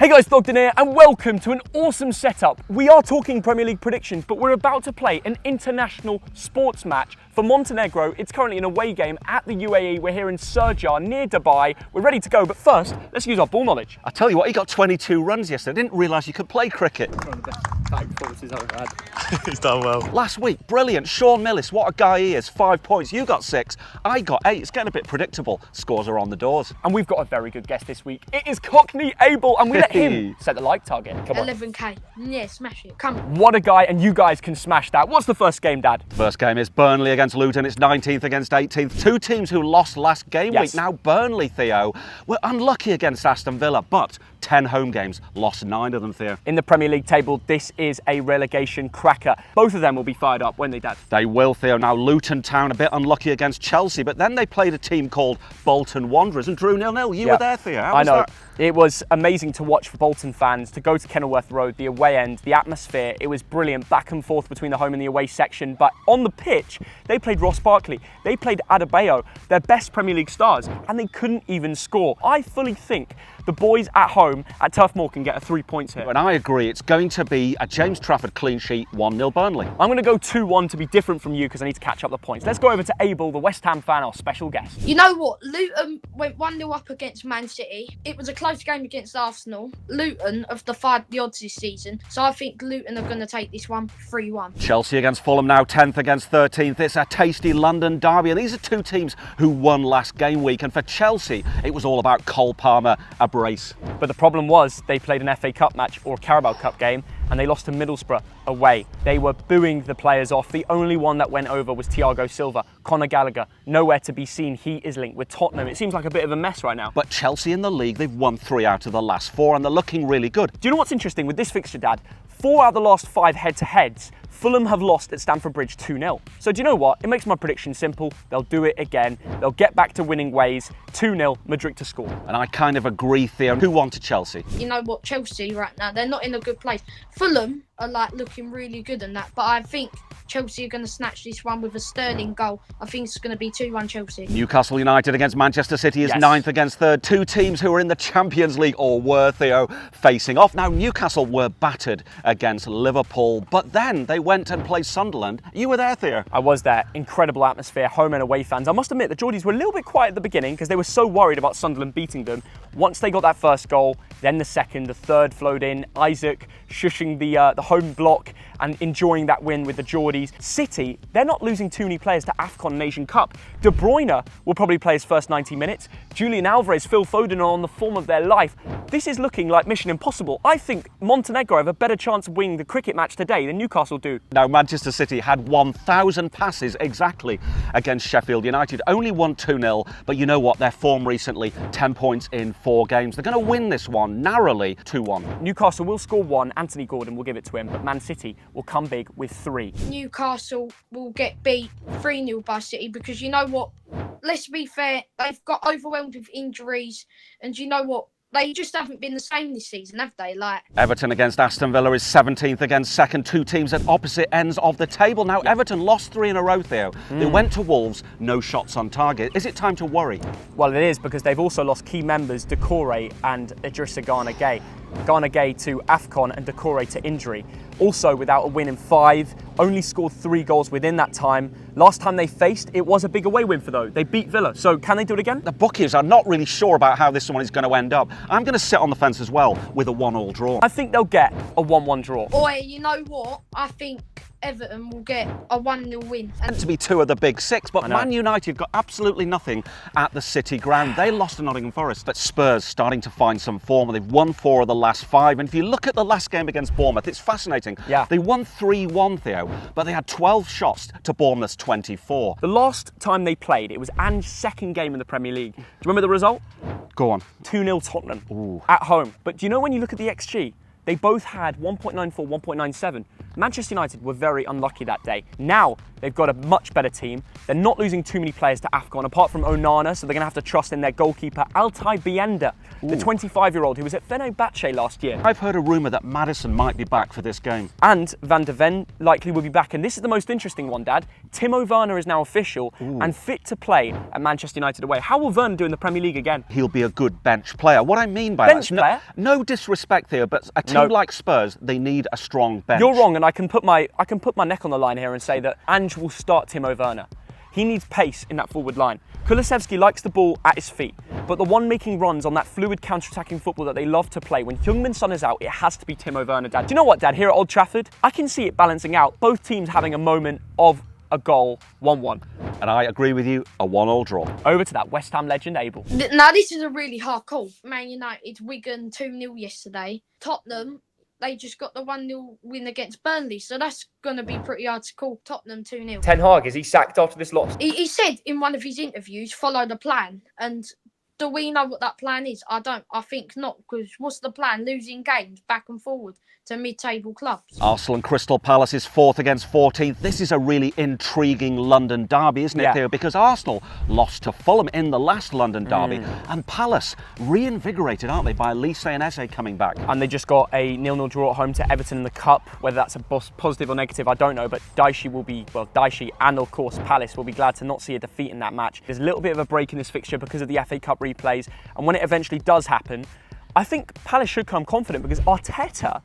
Hey guys, Thogden here, and welcome to an awesome setup. We are talking Premier League predictions, but we're about to play an international sports match for Montenegro. It's currently an away game at the UAE. We're here in Sirjar, near Dubai. We're ready to go, but first, let's use our ball knowledge. I tell you what, he got 22 runs yesterday. I didn't realise you could play cricket. One of the best batting performances I've ever had. He's done well. Last week, brilliant. Sean Millis, what a guy he is. 5 points. You got 6. I got 8. It's getting a bit predictable. Scores are on the doors. And we've got a very good guest this week. It is Cockney Abel, and we let him set the like target. Come on. 11k. Yeah, smash it. Come on. What a guy, and you guys can smash that. What's the first game, Dad? First game is Burnley against Luton. It's 19th against 18th. 2 teams who lost last game week. Now Burnley, Theo, were unlucky against Aston Villa, but 10 home games, lost 9 of them, Theo. In the Premier League table, this is a relegation cracker. Both of them will be fired up, won't they, Dad? They will, Theo. Now, Luton Town a bit unlucky against Chelsea, but then they played a team called Bolton Wanderers and drew 0-0. You were there, Theo. How was that? It was amazing to watch for Bolton fans, to go to Kenilworth Road, the away end, the atmosphere. It was brilliant, back and forth between the home and the away section. But on the pitch, they played Ross Barkley, they played Adebayo, their best Premier League stars, and they couldn't even score. I fully think the boys at home at Turf Moor can get a 3 points here. And I agree, it's going to be a James Trafford clean sheet, 1-0 Burnley. I'm going to go 2-1 to be different from you because I need to catch up the points. Let's go over to Abel, the West Ham fan, our special guest. You know what? Luton went 1-0 up against Man City. It was a close game against Arsenal. Luton have defied the odds this season, so I think Luton are going to take this one 3-1. Chelsea against Fulham now 10th against 13th. It's a tasty London derby, and these are 2 teams who won last game week. And for Chelsea, it was all about Cole Palmer, a brace. But the problem was they played an FA Cup match or a Carabao Cup game and they lost to Middlesbrough away. They were booing the players off. The only one that went over was Thiago Silva. Conor Gallagher, nowhere to be seen. He is linked with Tottenham. It seems like a bit of a mess right now. But Chelsea in the league, they've won 3 out of the last 4 and they're looking really good. Do you know what's interesting with this fixture, Dad? 4 out of the last 5 head-to-heads, Fulham have lost at Stamford Bridge 2-0. So do you know what? It makes my prediction simple. They'll do it again. They'll get back to winning ways. 2-0, Madrid to score. And I kind of agree, Theo. Who won to Chelsea? You know what? Chelsea right now, they're not in a good place. Fulham are like looking really good and that, but I think Chelsea are going to snatch this one with a Sterling goal. I think it's going to be 2-1 Chelsea. Newcastle United against Manchester City is 9th against 3rd. 2 teams who are in the Champions League, or were, Theo, facing off. Now, Newcastle were battered against Liverpool, but then they went and played Sunderland. You were there, Theo. I was there. Incredible atmosphere, home and away fans. I must admit, the Geordies were a little bit quiet at the beginning because they were so worried about Sunderland beating them. Once they got that first goal, then the second, the third flowed in. Isaac shushing the home block and enjoying that win with the Geordies. City, they're not losing too many players to AFCON Nation Cup. De Bruyne will probably play his first 90 minutes. Julian Alvarez, Phil Foden are on the form of their life. This is looking like mission impossible. I think Montenegro have a better chance of winning the cricket match today than Newcastle do. Now, Manchester City had 1,000 passes exactly against Sheffield United. Only won 2-0, but you know what? Their form recently, 10 points in 4 games. They're going to win this one narrowly, 2-1. Newcastle will score 1. Anthony Gordon will give it to him, but Man City will come big with 3. Newcastle will get beat 3-0 by City because you know what? Let's be fair, they've got overwhelmed with injuries, and you know what? They just haven't been the same this season, have they? Everton against Aston Villa is 17th against 2nd. 2 teams at opposite ends of the table. Now, Everton lost 3 in a row, Theo. They went to Wolves, no shots on target. Is it time to worry? Well, it is, because they've also lost key members, Decore and Idrissa Gana Gueye. Gana Gueye to AFCON and Decore to injury. Also without a win in 5, only scored 3 goals within that time. Last time they faced, it was a big away win for them. They beat Villa, so can they do it again? The bookies are not really sure about how this one is going to end up. I'm going to sit on the fence as well with a 1-1 draw. I think they'll get a 1-1 draw. Oi, you know what? I think Everton will get a 1-0 win. Meant to be 2 of the big 6, but Man United got absolutely nothing at the City ground. They lost to Nottingham Forest. But Spurs starting to find some form. They've won 4 of the last 5. And if you look at the last game against Bournemouth, it's fascinating. Yeah. They won 3-1, Theo, but they had 12 shots to Bournemouth's 24. The last time they played, it was Ange's second game in the Premier League. Do you remember the result? Go on. 2-0 Tottenham at home. But do you know when you look at the XG, they both had 1.94, 1.97. Manchester United were very unlucky that day. Now they've got a much better team. They're not losing too many players to AFCON, apart from Onana, so they're going to have to trust in their goalkeeper, Altay Bienda, the 25-year-old who was at Fenerbahce last year. I've heard a rumour that Maddison might be back for this game. And Van de Ven likely will be back. And this is the most interesting one, Dad. Timo Werner is now official and fit to play at Manchester United away. How will Werner do in the Premier League again? He'll be a good bench player. What I mean by Bench that, player? no disrespect here, but a team like Spurs, they need a strong bench. You're wrong, and I can put my neck on the line here and say that Ange will start Timo Werner. He needs pace in that forward line. Kulusevski likes the ball at his feet, but the one making runs on that fluid counter-attacking football that they love to play, when Heung-min Son is out, it has to be Timo Werner, Dad. Do you know what, Dad? Here at Old Trafford, I can see it balancing out. Both teams having a moment of a goal, 1-1. And I agree with you, a 1-1 draw. Over to that West Ham legend, Abel. Now, this is a really hard call. Man United, Wigan 2-0 yesterday. Tottenham, they just got the 1-0 win against Burnley, so that's going to be pretty hard to call. Tottenham 2-0. Ten Hag, is he sacked after this loss? He said in one of his interviews, follow the plan. And do we know what that plan is? I don't. I think not, because what's the plan? Losing games back and forward to mid-table clubs. Arsenal and Crystal Palace is 4th against 14th. This is a really intriguing London derby, isn't it, Theo? Because Arsenal lost to Fulham in the last London derby, and Palace reinvigorated, aren't they, by Elise and Eze coming back. And they just got a 0-0 draw at home to Everton in the Cup. Whether that's a positive or negative, I don't know, but Daishi and of course Palace will be glad to not see a defeat in that match. There's a little bit of a break in this fixture because of the FA Cup replays, and when it eventually does happen, I think Palace should come confident, because Arteta,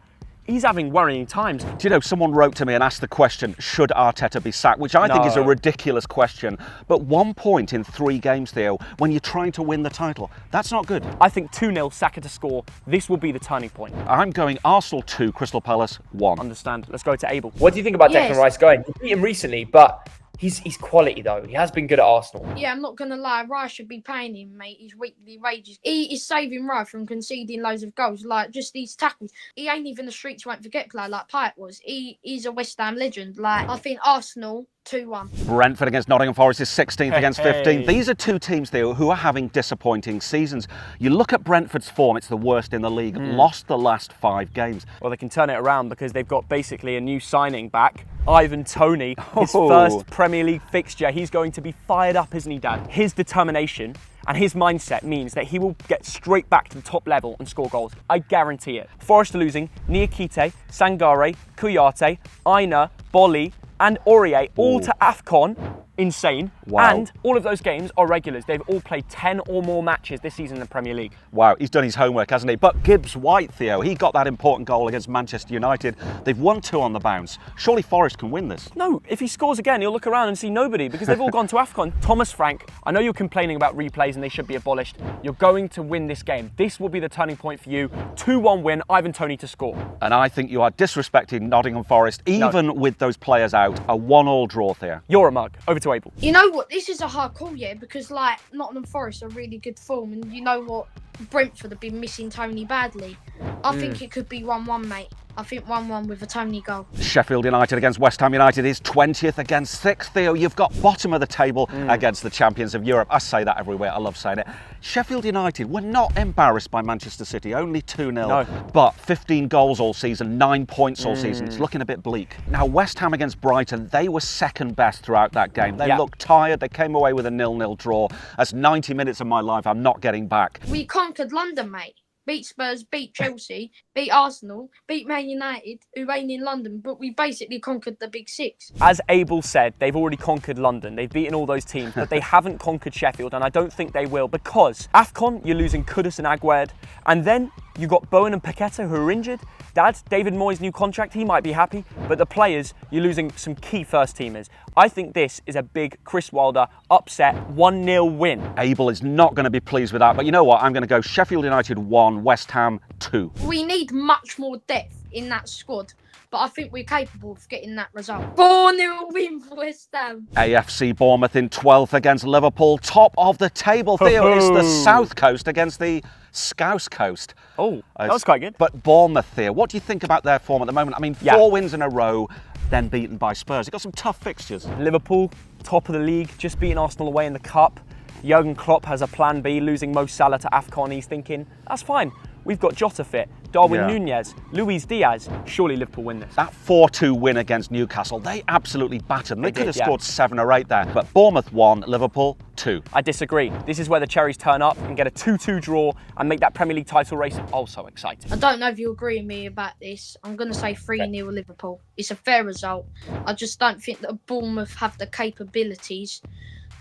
he's having worrying times. Do you know, someone wrote to me and asked the question, should Arteta be sacked? Which I think is a ridiculous question. But 1 point in 3 games, Theo, when you're trying to win the title, that's not good. I think 2-0, Saka to score. This will be the turning point. I'm going Arsenal 2, Crystal Palace 1. Understand. Let's go to Abel. What do you think about Declan Rice going? You beat him recently, but he's quality though. He has been good at Arsenal. Yeah, I'm not going to lie. Rice should be paying him, mate, his weekly wages. He is saving Rice from conceding loads of goals, like just these tackles. He ain't even the streets won't forget player like Pyatt was. He's a West Ham legend. Like, I think Arsenal 2-1. Brentford against Nottingham Forest is 16th against 15th. These are two teams, Theo, who are having disappointing seasons. You look at Brentford's form, it's the worst in the league. Lost the last 5 games. Well, they can turn it around because they've got basically a new signing back. Ivan Toney, his first Premier League fixture. He's going to be fired up, isn't he, Dad? His determination and his mindset means that he will get straight back to the top level and score goals. I guarantee it. Forest are losing Niakite, Sangare, Kouyaté, Aina, Bolly and Aurier all to AFCON. Insane. Wow. And all of those games are regulars. They've all played 10 or more matches this season in the Premier League. Wow, he's done his homework, hasn't he? But Gibbs-White, Theo, he got that important goal against Manchester United. They've won 2 on the bounce. Surely Forest can win this. No, if he scores again, you'll look around and see nobody because they've all gone to AFCON. Thomas Frank, I know you're complaining about replays and they should be abolished. You're going to win this game. This will be the turning point for you. 2-1 win, Ivan Toney to score. And I think you are disrespecting Nottingham Forest, even with those players out. A 1-1 draw, Theo. You're a mug. Over to Abel. You know what? This is a hard call, yeah, because like Nottingham Forest are really good form, and you know what? Brentford have been missing Toney badly. I think it could be 1-1, mate. I think 1-1 with a Toney goal. Sheffield United against West Ham United is 20th against 6th, Theo. You've got bottom of the table against the champions of Europe. I say that everywhere. I love saying it. Sheffield United were not embarrassed by Manchester City, only 2-0. No. But 15 goals all season, 9 points all season. It's looking a bit bleak. Now, West Ham against Brighton, they were second best throughout that game. They looked tired. They came away with a 0-0 draw. That's 90 minutes of my life I'm not getting back. We conquered London, mate. Beat Spurs, beat Chelsea, beat Arsenal, beat Man United, who ain't in London, but we basically conquered the Big Six. As Abel said, they've already conquered London. They've beaten all those teams, but they haven't conquered Sheffield, and I don't think they will, because AFCON, you're losing Kudus and Aguerd, and then you got Bowen and Paqueta who are injured. Dad, David Moyes' new contract, he might be happy, but the players, you're losing some key first teamers. I think this is a big Chris Wilder upset 1-0 win. Abel is not going to be pleased with that, but you know what? I'm going to go Sheffield United 1, West Ham 2. We need much more depth in that squad, but I think we're capable of getting that result. 4-0 win for West Ham. AFC Bournemouth in 12th against Liverpool. Top of the table, Theo, is the South Coast against the Scouse Coast. Oh, that was quite good. But Bournemouth, Theo, what do you think about their form at the moment? I mean, 4 wins in a row, then beaten by Spurs. They've got some tough fixtures. Liverpool, top of the league, just beating Arsenal away in the Cup. Jurgen Klopp has a plan B, losing Mo Salah to AFCON. He's thinking, that's fine. We've got Jota fit, Darwin Yeah. Nunez, Luis Diaz. Surely Liverpool win this. That 4-2 win against Newcastle, they absolutely battered them. They could have did, yeah. scored 7 or 8 there. But Bournemouth 1, Liverpool 2. I disagree. This is where the Cherries turn up and get a 2-2 draw and make that Premier League title race also exciting. I don't know if you agree with me about this. I'm going to say 3-0 Liverpool. It's a fair result. I just don't think that Bournemouth have the capabilities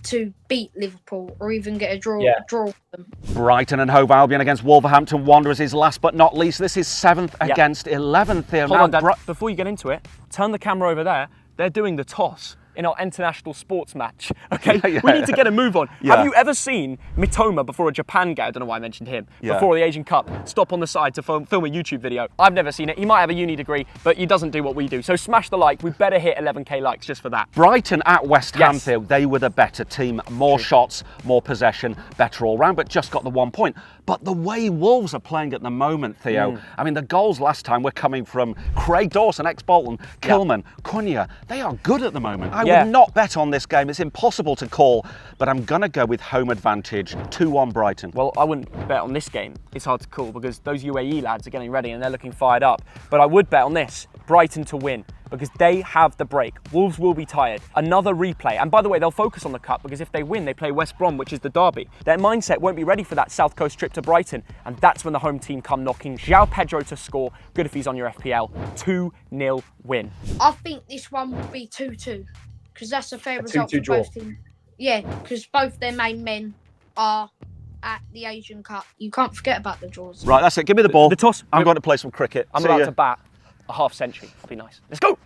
to beat Liverpool or even get a draw with them. Brighton and Hove Albion against Wolverhampton Wanderers is last but not least. This is 7th against 11th here. Hold on, Dad. Before you get into it, turn the camera over there. They're doing the toss in our international sports match. Okay, we need to get a move on. Yeah. Have you ever seen Mitoma before a Japan game? I don't know why I mentioned him. Yeah. Before the Asian Cup, stop on the side to film a YouTube video. I've never seen it. He might have a uni degree, but he doesn't do what we do. So smash the like. We better hit 11k likes just for that. Brighton at West Ham, Yes. Theo, they were the better team. More shots, more possession, better all round, but just got the 1 point. But the way Wolves are playing at the moment, Theo, I mean, the goals last time were coming from Craig Dawson, ex-Bolton, Kilman, Cunha. They are good at the moment. I would not bet on this game. It's impossible to call, but I'm going to go with home advantage, 2-1 Brighton. Well, I wouldn't bet on this game. It's hard to call because those UAE lads are getting ready and they're looking fired up. But I would bet on this, Brighton to win, because they have the break. Wolves will be tired. Another replay. And by the way, they'll focus on the cup because if they win, they play West Brom, which is the derby. Their mindset won't be ready for that South Coast trip to Brighton. And that's when the home team come knocking. João Pedro to score. Good if he's on your FPL. 2-0 win. I think this one will be 2-2 because that's a fair result for 2-2 draw. both teams. Yeah, because both their main men are at the Asian Cup. You can't forget about the draws. Right, that's it. Give me the ball. The toss. I'm going to play some cricket. I'm See about ya. to bat a half century. That'll be nice. Let's go.